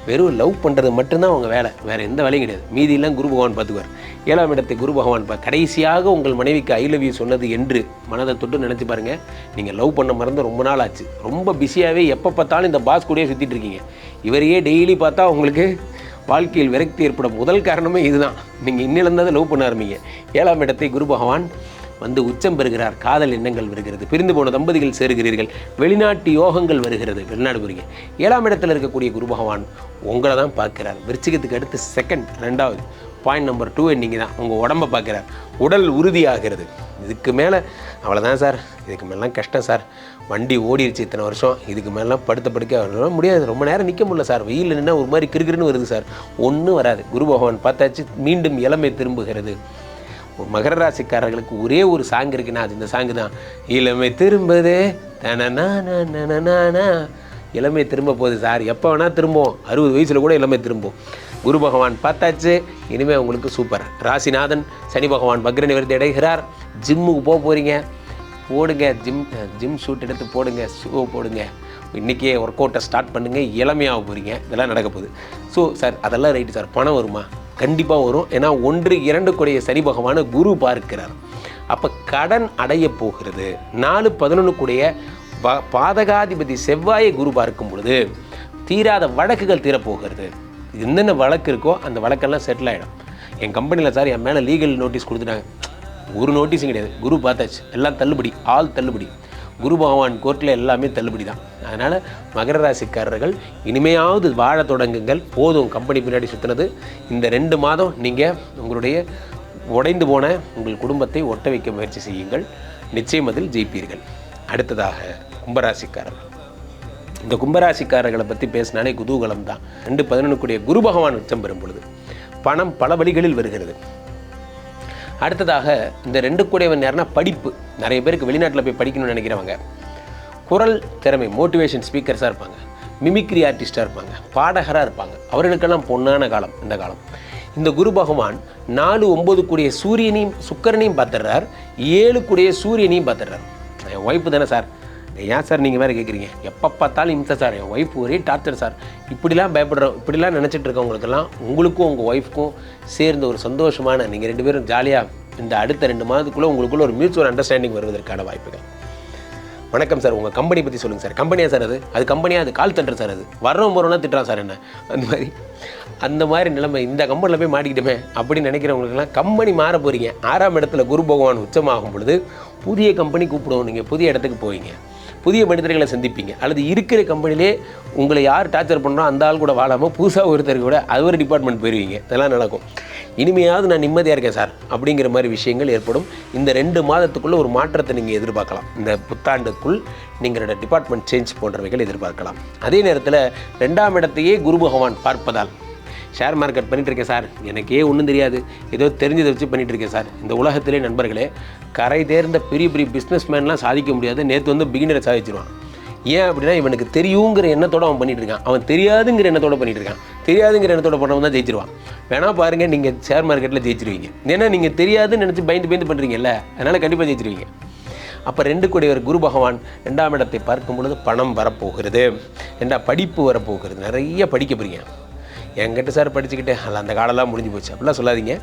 C: வெறும் லவ் பண்ணுறது மட்டும்தான் உங்கள் வேலை, வேறு எந்த வேலையும் கிடையாது. மீதியெல்லாம் குரு பகவான் பார்த்துக்குவார். 7ஆம் இடத்தை குரு பகவான் கடைசியாக உங்கள் மனைவிக்கு ஐ லவ் யூ சொன்னது என்று மனதை தொட்டு நினச்சி பாருங்கள். நீங்கள் லவ் பண்ண மறந்து ரொம்ப நாள் ஆச்சு, ரொம்ப பிஸியாகவே எப்போ பார்த்தாலும் இந்த பாஸ் கூடயே சுற்றிட்டு இருக்கீங்க. இவரையே டெய்லி பார்த்தா உங்களுக்கு வாழ்க்கையில் விரக்தி ஏற்படும் முதல் காரணமே இதுதான். நீங்கள் இன்னிலிருந்தாவது லவ் பண்ண ஆரம்பிங்க. 7ஆம் இடத்தை குரு பகவான் வந்து உச்சம் பெறுகிறார். காதல் எண்ணங்கள் வருகிறது, பிரிந்து போன தம்பதிகள் சேருகிறீர்கள், வெளிநாட்டு யோகங்கள் வருகிறது, வெளிநாடு போகிறீங்க. 7ஆம் இடத்தில் இருக்கக்கூடிய குரு பகவான் உங்களை தான் பார்க்குறார். விருச்சிகத்துக்கு அடுத்து செகண்ட், 2வது பாயிண்ட் நம்பர் 2 நீங்கள் தான் உங்கள் உடம்பை பார்க்குறார். உடல் உறுதியாகிறது. இதுக்கு மேலே அவ்வளோதான் சார், இதுக்கு மேலாம் கஷ்டம் சார், வண்டி ஓடிடுச்சு இத்தனை வருஷம், இதுக்கு மேலாம் படுக்க முடியாது, ரொம்ப நேரம் நிற்க முடியல சார், வெயில் நின்னா ஒரு மாதிரி கிறுகிறுன்னு வருது சார், ஒன்றும் வராது. குரு பகவான் பார்த்தாச்சு, மீண்டும் இளமை திரும்புகிறது. மகர ராசிக்காரர்களுக்கு ஒரே ஒரு சாங் இருக்குன்னா அது இந்த சாங்கு தான். இளமை திரும்புதே தனனா, இளமை திரும்ப போகுது சார், எப்போ வேணால் திரும்பும், 60 வயசில் கூட இளமை திரும்பும். குரு பகவான் பார்த்தாச்சு, இனிமேல் உங்களுக்கு சூப்பர். ராசிநாதன் சனி பகவான் வக்ர நிவர்த்தி அடைகிறார். ஜிம்முக்கு போகிறீங்க, போடுங்க, ஜிம் ஷூட் எடுத்து போடுங்க, ஷூ போடுங்க, இன்றைக்கே ஒர்க் அவுட்டை ஸ்டார்ட் பண்ணுங்கள், இளமையாக போகிறீங்க, இதெல்லாம் நடக்க போகுது. ஸோ சார் அதெல்லாம் ரைட்டு சார், பணம் வருமா? கண்டிப்பாக வரும். ஏன்னா 1, 2 கூடிய சனி பகவானை குரு பார்க்கிறார். அப்போ கடன் அடைய போகிறது. 4, 11 கூடிய பாதகாதிபதி செவ்வாயை குரு பார்க்கும் பொழுது தீராத வழக்குகள் தீரப்போகிறது. என்னென்ன வழக்கு இருக்கோ அந்த வழக்கெல்லாம் செட்டில் ஆகிடும். என் கம்பெனியில் சார் என் மேலே லீகல் நோட்டீஸ் கொடுத்துட்டாங்க, ஒரு நோட்டீஸும் கிடையாது, குரு பார்த்தாச்சு, எல்லாம் தள்ளுபடி, ஆள் தள்ளுபடி. குரு பகவான் கோர்ட்டில் எல்லாமே தள்ளுபடி தான். அதனால் மகர ராசிக்காரர்கள் இனிமையாவது வாழ தொடங்குங்கள். போதும் கம்பெனி பின்னாடி சுற்றினது. இந்த 2 மாதம் நீங்கள் உங்களுடைய உடைந்து போன உங்கள் குடும்பத்தை ஒட்ட வைக்க முயற்சி செய்யுங்கள். நிச்சயம் அதில் ஜெயிப்பீர்கள். அடுத்ததாக கும்பராசிக்காரர்கள். இந்த கும்பராசிக்காரர்களை பற்றி பேசினாலே குதூகலம் தான். 2-11 குரு பகவான் உச்சம் பெறும் பொழுது பணம் பல வழிகளில் வருகிறது. அடுத்ததாக இந்த 2 கூடையவன் யாருன்னா படிப்பு. நிறைய பேருக்கு வெளிநாட்டில் போய் படிக்கணும்னு நினைக்கிறவங்க குரல் திறமை மோட்டிவேஷன் ஸ்பீக்கர்ஸாக இருப்பாங்க, மிமிக்ரி ஆர்டிஸ்டாக இருப்பாங்க, பாடகராக இருப்பாங்க. அவர்களுக்கெல்லாம் பொன்னான காலம் இந்த காலம். இந்த குரு பகவான் 4-9 கூடிய சூரியனையும் சுக்கிரனையும் பார்த்துடுறார், 7 கூடிய சூரியனையும் பார்த்துடுறார். என் ஒய்ஃபு தானே சார், ஏன் சார் நீங்கள் வேறு கேட்குறீங்க, எப்போ பார்த்தாலும் இம்சை சார், என் ஒய்ஃப் ஒரே டார்ச்சர் சார், இப்படிலாம் பயப்படுறோம், இப்படிலாம் நினச்சிட்டு இருக்கவங்களுக்கெல்லாம் உங்களுக்கும் உங்கள் ஒய்ஃப்க்கும் சேர்ந்த ஒரு சந்தோஷமான நீங்கள் 2 பேரும் ஜாலியாக இந்த அடுத்த 2 மாதத்துக்குள்ளே உங்களுக்குள்ள ஒரு மியூச்சுவல் அண்டர்ஸ்டாண்டிங் வருவதற்கான வாய்ப்புகள். வணக்கம் சார், உங்கள் கம்பெனி பற்றி சொல்லுங்கள் சார். கம்பெனியாக சார் அது கம்பெனியாக, அது கால் சென்டர் சார், அது வர்றோம் போகிறோன்னா திட்டுறான் சார் என்ன, அந்த மாதிரி நிலைமை இந்த கம்பெனியில் போய் மாட்டிக்கிட்டோமே அப்படின்னு நினைக்கிறவங்களுக்கெல்லாம் கம்பெனி மாற போகிறீங்க. 6ஆம் இடத்துல குரு பகவான் உச்சமாகும் பொழுது புதிய கம்பெனி கூப்பிடுவோம், நீங்கள் புதிய இடத்துக்கு போவீங்க, புதிய மனிதர்களை சந்திப்பீங்க. அல்லது இருக்கிற கம்பெனிலே உங்களை யார் டார்ச்சர் பண்ணுறோம் அந்த ஆள் கூட வாழாமல் புதுசாக ஒருத்தருக்கு கூட அது ஒரு டிபார்ட்மெண்ட் போயிருவீங்க. இதெல்லாம் நடக்கும். இனிமையாவது நான் நிம்மதியாக இருக்கேன் சார் அப்படிங்கிற மாதிரி விஷயங்கள் ஏற்படும். இந்த 2 மாதத்துக்குள்ளே ஒரு மாற்றத்தை நீங்கள் எதிர்பார்க்கலாம். இந்த புத்தாண்டுக்குள் நீங்களோட டிபார்ட்மெண்ட் சேஞ்ச் போன்றவைகள் எதிர்பார்க்கலாம். அதே நேரத்தில் 2ஆம் இடத்தையே குரு பகவான் பார்ப்பதால் ஷேர் மார்க்கெட் பண்ணிகிட்ருக்கேன் சார், எனக்கே ஒன்றும் தெரியாது, ஏதோ தெரிஞ்சதை வச்சு பண்ணிகிட்ருக்கேன் சார். இந்த உலகத்திலே நண்பர்களே கரை தேர்ந்த பெரிய பெரிய பிஸ்னஸ் மேன்லாம் சாதிக்க முடியாது. நேற்று வந்து பிகினரை சாதிச்சிருவான். ஏன் அப்படின்னா இவனுக்கு தெரியுங்கிற எண்ணத்தோடு அவன் பண்ணிகிட்டு இருக்கான், அவன் தெரியாதுங்கிற எண்ணத்தோடு பண்ணிகிட்டு இருக்கான். தெரியாதுங்கிற எண்ணத்தோடு பண்ணவன் தான் ஜெயிச்சிருவான். வேணா பாருங்கள், நீங்கள் ஷேர் மார்க்கெட்டில் ஜெயிச்சிருவீங்க. ஏன்னா நீங்கள் தெரியாதுன்னு நினச்சி பயந்து பண்ணுறீங்கல்ல, அதனால் கண்டிப்பாக ஜெயிச்சிருவீங்க. அப்போ 2 கூடியவர் குரு பகவான் 2ஆம் இடத்தை பார்க்கும் பொழுது பணம் வரப்போகிறது, படிப்பு வரப்போகிறது, நிறைய படிக்க போகிறீங்க. என்கிட்ட சார் படிச்சுக்கிட்டு அந்த காலெல்லாம் முடிஞ்சு போச்சு அப்படிலாம் சொல்லாதீங்க.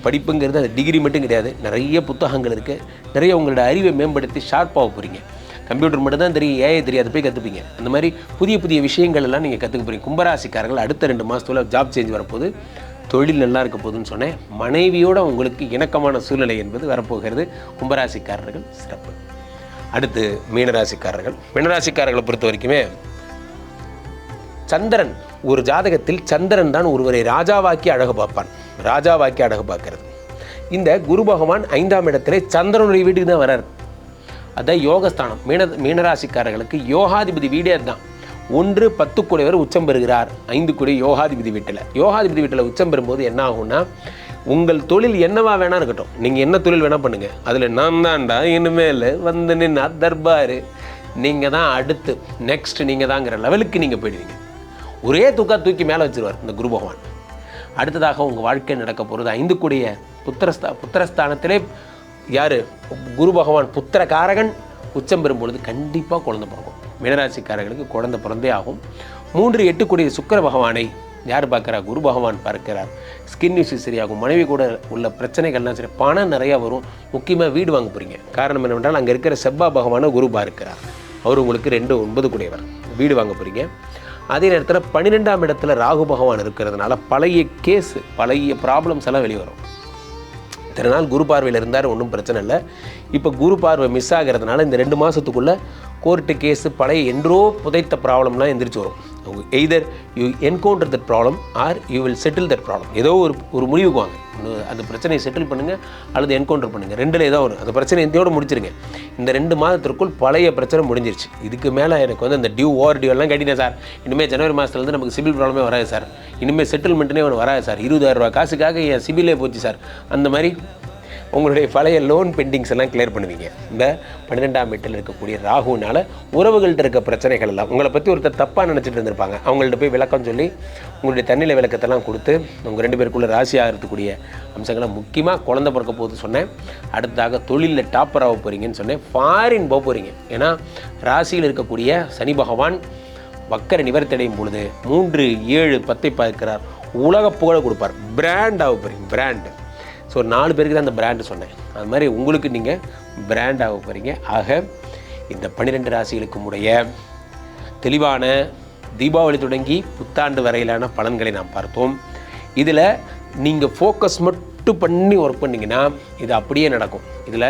C: படிப்புங்கிறது அது டிகிரி மட்டும் கிடையாது, நிறைய புத்தகங்கள் இருக்குது. நிறைய உங்களோட அறிவை மேம்படுத்தி ஷார்ப்பாக போகிறீங்க. கம்ப்யூட்டர் மட்டும் தான் தெரியும், ஏஐ தெரியாது, போய் கற்றுப்பீங்க. அந்த மாதிரி புதிய புதிய விஷயங்கள் எல்லாம் நீங்கள் கற்றுக்க போகிறீங்க. கும்பராசிக்காரர்கள் அடுத்த 2 மாதத்துல ஜாப் சேஞ்ச் வரப்போது, தொழில் நல்லா இருக்க போகுதுன்னு சொன்னேன். மனைவியோடு உங்களுக்கு இணக்கமான சூழ்நிலை என்பது வரப்போகிறது. கும்பராசிக்காரர்கள் சிறப்பு. அடுத்து மீனராசிக்காரர்கள். மீனராசிக்காரர்களை பொறுத்த வரைக்குமே சந்திரன், ஒரு ஜாதகத்தில் சந்திரன் தான் ஒருவரை ராஜாவாக்கி அழகு பார்ப்பான். ராஜாவாக்கி அழகு பார்க்கறது. இந்த குரு பகவான் 5ஆம் இடத்துல சந்திரனுடைய வீட்டுக்கு தான் வர்றார். அதான் யோகஸ்தானம். மீனராசிக்காரர்களுக்கு யோகாதிபதி வீடே தான். 1-10 கூடியவர் உச்சம் பெறுகிறார். 5 கூடிய யோகாதிபதி வீட்டில். யோகாதிபதி வீட்டில் உச்சம் பெறும்போது என்ன ஆகும்னா, உங்கள் தொழில் என்னவா வேணா இருக்கட்டும், நீங்கள் என்ன தொழில் வேணால் பண்ணுங்கள், அதில் நான் தான்டா இனிமேல் வந்து நின்னா தர்பார், நீங்கள் தான் அடுத்து நெக்ஸ்ட் நீங்கள் தாங்கிற லெவலுக்கு நீங்கள் போயிடுவீங்க. ஒரே தூக்கி மேலே வச்சுருவார் இந்த குரு பகவான். அடுத்ததாக உங்கள் வாழ்க்கை நடக்க போகிறது 5 கூடிய புத்திரஸ்தானத்திலே யார், குரு பகவான் புத்திரகாரகன் உச்சம் பெறும்பொழுது கண்டிப்பாக குழந்தை பிறக்கும். மீனராசிக்காரர்களுக்கு குழந்தை பிறந்தே ஆகும். 3-8 கூடிய சுக்கிர பகவானை யார் பார்க்குறார், குரு பகவான் பார்க்கிறார். ஸ்கின் இஷ்யூஸ் சரியாகும், மனைவி கூட உள்ள பிரச்சனைகள்லாம் சரி, பணம் நிறையா வரும். முக்கியமாக வீடு வாங்க போகிறீங்க. காரணம் என்னவென்றால் அங்கே இருக்கிற செவ்வாய் பகவானை குரு பார்க்கிறார். அவர் உங்களுக்கு 2-9 கூடியவர். வீடு வாங்க போகிறீங்க. அதே நேரத்தில் 12ஆம் இடத்துல ராகு பகவான் இருக்கிறதுனால பழைய கேஸு, பழைய ப்ராப்ளம்ஸ் எல்லாம் வெளியே வரும். இத்தனை நாள் குரு பார்வையில் இருந்தார், ஒன்றும் பிரச்சனை இல்லை. இப்போ குரு பார்வை மிஸ் ஆகிறதுனால இந்த 2 மாதத்துக்குள்ளே கோர்ட்டு கேஸு, பழைய என்றோ புதைத்த ப்ராப்ளம்லாம் எந்திரிச்சு வரும். Either you encounter that problem are you will settle that problem. ஏதோ ஒரு முடிவுக்கு வாங்க, அந்த பிரச்சனையை செட்டில் பண்ணுங்கள் அல்லது என்கவுண்டர் பண்ணுங்கள். 2ல் ஏதோ ஒரு அந்த பிரச்சனை எந்தையோடு முடிச்சிருங்க. இந்த 2 மாதத்திற்குள் பழைய பிரச்சனை முடிஞ்சிருச்சு. இதுக்கு மேலே எனக்கு வந்து அந்த ஓவர் டியூ எல்லாம் கட்டினேன் சார், இனிமேல் ஜனவரி மாதத்துலேருந்து நமக்கு சிபில் ப்ராப்ளமே வராது சார், இனிமேல் செட்டில்மெண்ட்டுனே ஒன்று வராது சார், 20,000 ரூபா காசுக்காக என் சிபிலே போச்சு சார், அந்த மாதிரி உங்களுடைய பழைய லோன் பெண்டிங்ஸ் எல்லாம் கிளியர் பண்ணுவீங்க. இந்த 12ஆம் வீட்டில் இருக்கக்கூடிய ராகுனால் உறவுகள்கிட்ட இருக்க பிரச்சனைகள் எல்லாம், உங்களை பற்றி ஒருத்தர் தப்பாக நினச்சிட்டு இருந்திருப்பாங்க, அவங்கள்ட்ட போய் விளக்கம் சொல்லி உங்களுடைய தண்ணியில் விளக்கத்தெல்லாம் கொடுத்து உங்கள் 2 பேருக்குள்ளே ராசியாக இருக்கக்கூடிய அம்சங்களை, முக்கியமாக குழந்தை பிறக்க போது சொன்னேன். அடுத்ததாக தொழிலில் டாப்பர் ஆக போகிறீங்கன்னு சொன்னேன். ஃபாரின் போக போகிறீங்க. ஏன்னா ராசியில் இருக்கக்கூடிய சனி பகவான் வக்கர நிவர்த்தடையும் பொழுது 3-7-10 பார்க்கிறார். உலக புகழ கொடுப்பார். பிராண்ட் ஆக போகிறீங்க. பிராண்டு. ஸோ 4 பேருக்கு தான் அந்த பிராண்டு சொன்னேன். அது மாதிரி உங்களுக்கு நீங்கள் பிராண்ட் ஆக போகிறீங்க. ஆக இந்த 12 ராசிகளுக்கும் உடைய தெளிவான தீபாவளி தொடங்கி புத்தாண்டு வரையிலான பலன்களை நாம் பார்த்தோம். இதில் நீங்கள் ஃபோக்கஸ் மட்டும் ஷிஃப்ட் பண்ணி ஒர்க் பண்ணிங்கன்னா இது அப்படியே நடக்கும். இதில்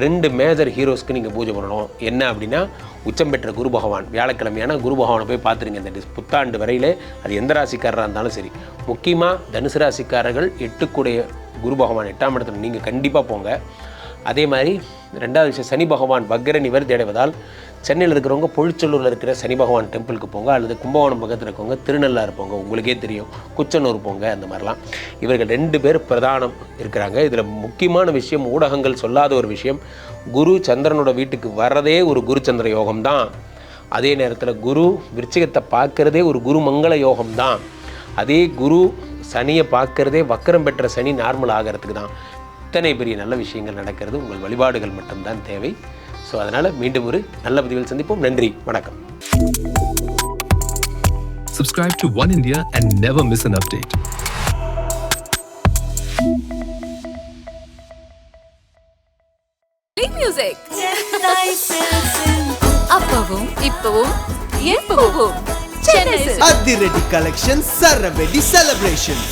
C: 2 மேஜர் ஹீரோஸ்க்கு நீங்கள் பூஜை பண்ணணும். என்ன அப்படின்னா, உச்சம் பெற்ற குரு பகவான், வியாழக்கிழமையான குரு பகவானை போய் பார்த்துருங்க. இந்த புத்தாண்டு வரையிலே அது எந்த ராசிக்காரராக இருந்தாலும் சரி. முக்கியமாக தனுசு ராசிக்காரர்கள் 8க்குடைய குரு பகவான் 8ஆம் இடத்துல நீங்கள் கண்டிப்பாக போங்க. அதே மாதிரி 2வது விஷயம், சனி பகவான் வக்ர நிவர்த்தி அடைவதால் சென்னையில் இருக்கிறவங்க பொழிச்சலூரில் இருக்கிற சனி பகவான் டெம்பிளுக்கு போங்க, அல்லது கும்பகோணம் பக்கத்தில் இருக்கவங்க திருநள்ளாறு போங்க, உங்களுக்கே தெரியும், குச்சனூர் போங்க. அந்த மாதிரிலாம் இவர்கள் 2 பேர் பிரதானம் இருக்கிறாங்க. இதில் முக்கியமான விஷயம், ஊடகங்கள் சொல்லாத ஒரு விஷயம், குரு சந்திரனோட வீட்டுக்கு வர்றதே ஒரு குரு சந்திர யோகம் தான். அதே நேரத்தில் குரு விருச்சிகத்தை பார்க்குறதே ஒரு குரு மங்கள யோகம் தான். அதே குரு சனியை பார்க்குறதே வக்கரம் பெற்ற சனி நார்மல் ஆகிறதுக்கு தான். இத்தனை பெரிய நல்ல விஷயங்கள் நடக்கிறது. உங்கள் வழிபாடுகள் மட்டும்தான் தேவை. ஸோ அதனால் மீண்டும் ஒரு நல்ல பதிவில் சந்திப்போம். நன்றி, வணக்கம்.
D: Subscribe to One India and never miss an update.
A: Music அப்பவும் இப்பவும் எப்பவும் சென்னை
B: அதிரடி கலெக்ஷன் சரவெடி செலிப்ரேஷன்.